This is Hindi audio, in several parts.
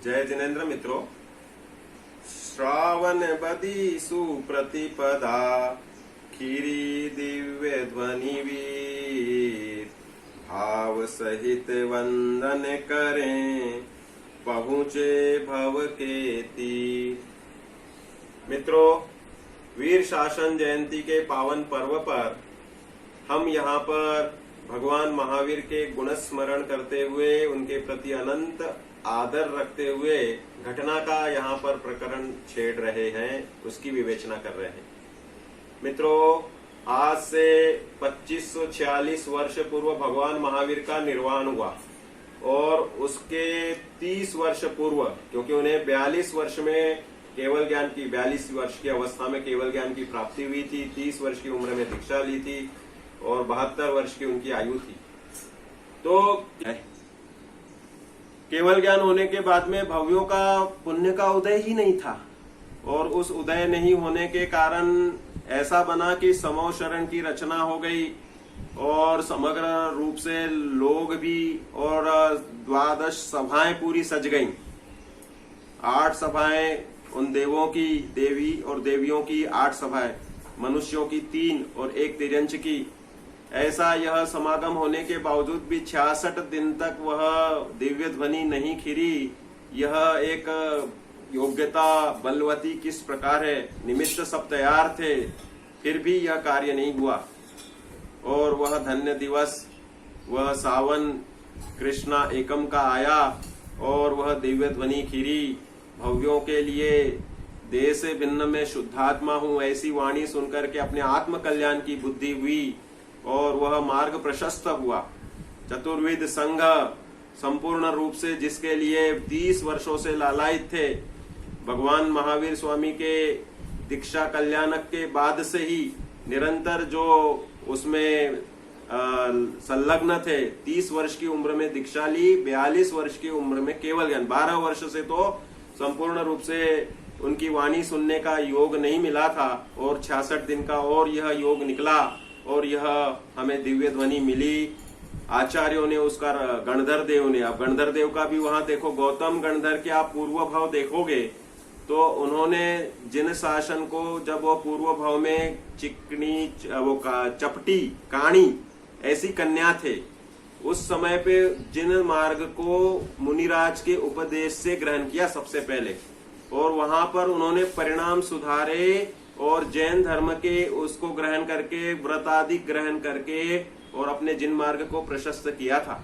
जय जिनेन्द्र मित्रों। श्रावण बदी सुप्रतिपदा खीरी दिव्य ध्वनि वीर भाव सहित वंदन करें पहुँचे भव के तीर। मित्रों, वीर शासन जयंती के पावन पर्व पर हम यहाँ पर भगवान महावीर के गुण स्मरण करते हुए उनके प्रति अनंत आदर रखते हुए घटना का यहाँ पर प्रकरण छेड़ रहे हैं, उसकी विवेचना कर रहे हैं। मित्रों, आज से 2546 वर्ष पूर्व भगवान महावीर का निर्वाण हुआ और उसके 30 वर्ष पूर्व, क्योंकि उन्हें 42 वर्ष में केवल ज्ञान की 42 वर्ष की अवस्था में केवल ज्ञान की प्राप्ति हुई थी, 30 वर्ष की उम्र में दीक्षा ली थी और 72 वर्ष की उनकी आयु थी। तो केवल ज्ञान होने के बाद में भव्यों का पुण्य का उदय ही नहीं था और उस उदय नहीं होने के कारण ऐसा बना कि समूह शरण की रचना हो गई और समग्र रूप से लोग भी और 12 सभाएं पूरी सज गईं। 8 सभाएं उन देवों की, देवी और देवियों की 8 सभाएं, मनुष्यों की 3 और 1 तिर्यंच की। ऐसा यह समागम होने के बावजूद भी 66 दिन तक वह दिव्य ध्वनि नहीं खिरी। यह एक योग्यता बलवती किस प्रकार है, निमित्त सब तैयार थे, फिर भी यह कार्य नहीं हुआ। और वह धन्य दिवस, वह सावन कृष्णा एकम का आया और वह दिव्य ध्वनि खिरी। भव्यों के लिए देह से भिन्न में शुद्धात्मा हूं ऐसी वाणी सुनकर के अपने आत्म कल्याण की बुद्धि हुई और वह मार्ग प्रशस्त हुआ। चतुर्विध संघ संपूर्ण रूप से जिसके लिए 30 वर्षों से लालायित थे, भगवान महावीर स्वामी के दीक्षा कल्याणक के बाद से ही निरंतर जो उसमें संलग्न थे, 30 वर्ष की उम्र में दीक्षा ली, 42 वर्ष की उम्र में केवल ज्ञान, 12 वर्ष से तो संपूर्ण रूप से उनकी वाणी सुनने का योग नहीं मिला था और 66 दिन का और यह योग निकला और यह हमें दिव्य ध्वनि मिली। आचार्यों ने उसका, गणधर देव ने, अब गणधर देव का भी वहां देखो, गौतम गणधर के आप पूर्व भाव देखोगे तो उन्होंने जिन शासन को, जब वो पूर्व भाव में चिकनी, वो चपटी काणी ऐसी कन्या थे, उस समय पे जिन मार्ग को मुनिराज के उपदेश से ग्रहण किया सबसे पहले, और वहां पर उन्होंने परिणाम सुधारे और जैन धर्म के उसको ग्रहण करके, व्रत आदि ग्रहण करके और अपने जिन मार्ग को प्रशस्त किया था।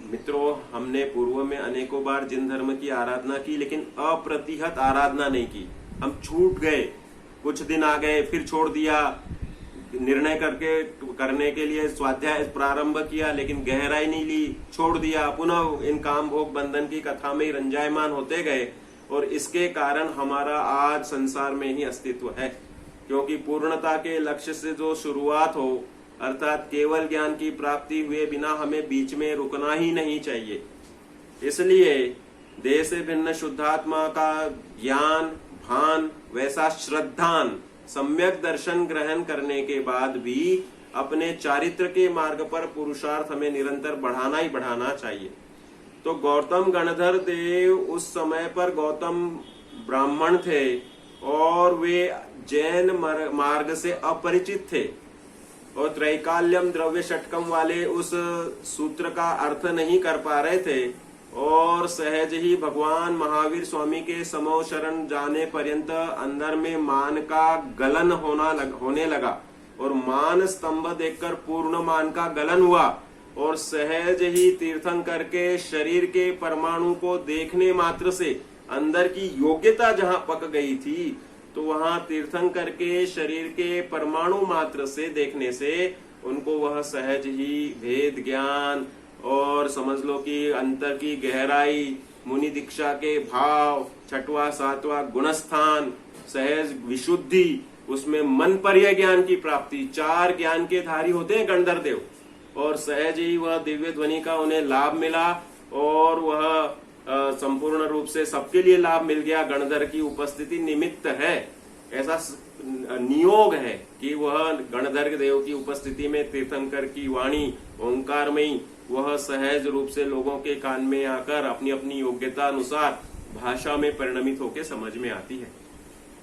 मित्रों, हमने पूर्व में अनेकों बार जिन धर्म की आराधना की, लेकिन अप्रतिहत आराधना नहीं की। हम छूट गए, कुछ दिन आ गए, फिर छोड़ दिया, निर्णय करने के लिए स्वाध्याय प्रारंभ किया, लेकिन गहराई नहीं ली, छोड़ दिया, पुनः इन काम भोग बंधन की कथा में ही रंजायमान होते गए और इसके कारण हमारा आज संसार में ही अस्तित्व है। क्योंकि पूर्णता के लक्ष्य से जो शुरुआत हो, अर्थात केवल ज्ञान की प्राप्ति हुए बिना हमें बीच में रुकना ही नहीं चाहिए। इसलिए देह से भिन्न शुद्धात्मा का ज्ञान, भान, वैसा श्रद्धान, सम्यक दर्शन ग्रहण करने के बाद भी अपने चारित्र के मार्ग पर पुरुषार्थ हमें निरंतर बढ़ाना ही बढ़ाना चाहिए। तो गौतम गणधर देव उस समय पर गौतम ब्राह्मण थे और वे जैन मार्ग से अपरिचित थे और त्रैकाल्यम द्रव्य षटकम वाले उस सूत्र का अर्थ नहीं कर पा रहे थे और सहज ही भगवान महावीर स्वामी के समूह शरण जाने पर्यंत अंदर में मान का गलन होने लगा और मान स्तंभ देखकर पूर्ण मान का गलन हुआ और सहज ही तीर्थन करके शरीर के परमाणु को देखने मात्र से अंदर की योग्यता जहां पक गई थी, तो वहां तीर्थन करके शरीर के परमाणु मात्र से देखने से उनको वह सहज ही भेद ज्ञान और समझ लो कि अंतर की गहराई, मुनि दीक्षा के भाव, 6वां 7वां गुणस्थान, सहज विशुद्धि, उसमें मन पर्य ज्ञान की प्राप्ति, 4 ज्ञान के धारी होते हैं गणधर देव, और सहज ही वह दिव्य ध्वनि का उन्हें लाभ मिला और वह संपूर्ण रूप से सबके लिए लाभ मिल गया। गणधर की उपस्थिति निमित्त है, ऐसा नियोग है कि वह गणधर देव की उपस्थिति में तीर्थंकर की वाणी ओंकारमयी वह सहज रूप से लोगों के कान में आकर अपनी अपनी योग्यता अनुसार भाषा में परिणमित होकर समझ में आती है।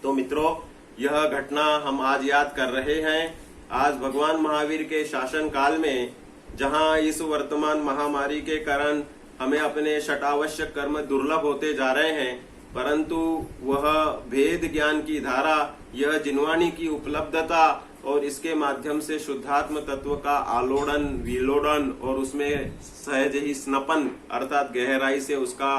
तो मित्रों, यह घटना हम आज याद कर रहे हैं। आज भगवान महावीर के शासन काल में, जहां इस वर्तमान महामारी के कारण हमें अपने षटावश्यक कर्म दुर्लभ होते जा रहे हैं, परंतु वह भेद ज्ञान की धारा, यह जिनवाणी की उपलब्धता और इसके माध्यम से शुद्धात्म तत्व का आलोड़न विलोड़न और उसमें सहज ही स्नपन अर्थात गहराई से उसका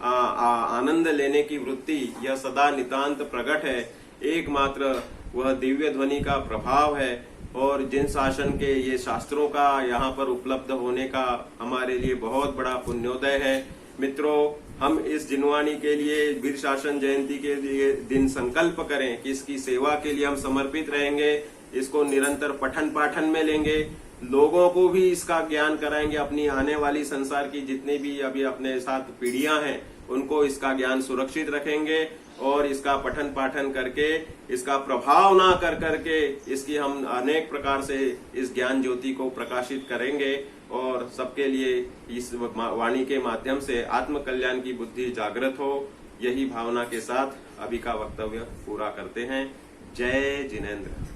आनंद लेने की वृत्ति, यह सदा नितांत प्रकट है। एकमात्र वह दिव्य ध्वनि का प्रभाव है और जिन शासन के ये शास्त्रों का यहाँ पर उपलब्ध होने का हमारे लिए बहुत बड़ा पुण्योदय है। मित्रों, हम इस जिनवाणी के लिए वीर शासन जयंती के लिए दिन संकल्प करें कि इसकी सेवा के लिए हम समर्पित रहेंगे, इसको निरंतर पठन पाठन में लेंगे, लोगों को भी इसका ज्ञान कराएंगे। अपनी आने वाली संसार की जितनी भी अभी अपने साथ पीढ़ियां हैं उनको इसका ज्ञान सुरक्षित रखेंगे और इसका पठन पाठन करके इसका प्रभाव ना कर करके इसकी हम अनेक प्रकार से इस ज्ञान ज्योति को प्रकाशित करेंगे और सबके लिए इस वाणी के माध्यम से आत्म कल्याण की बुद्धि जागृत हो। यही भावना के साथ अभी का वक्तव्य पूरा करते हैं। जय जिनेंद्र।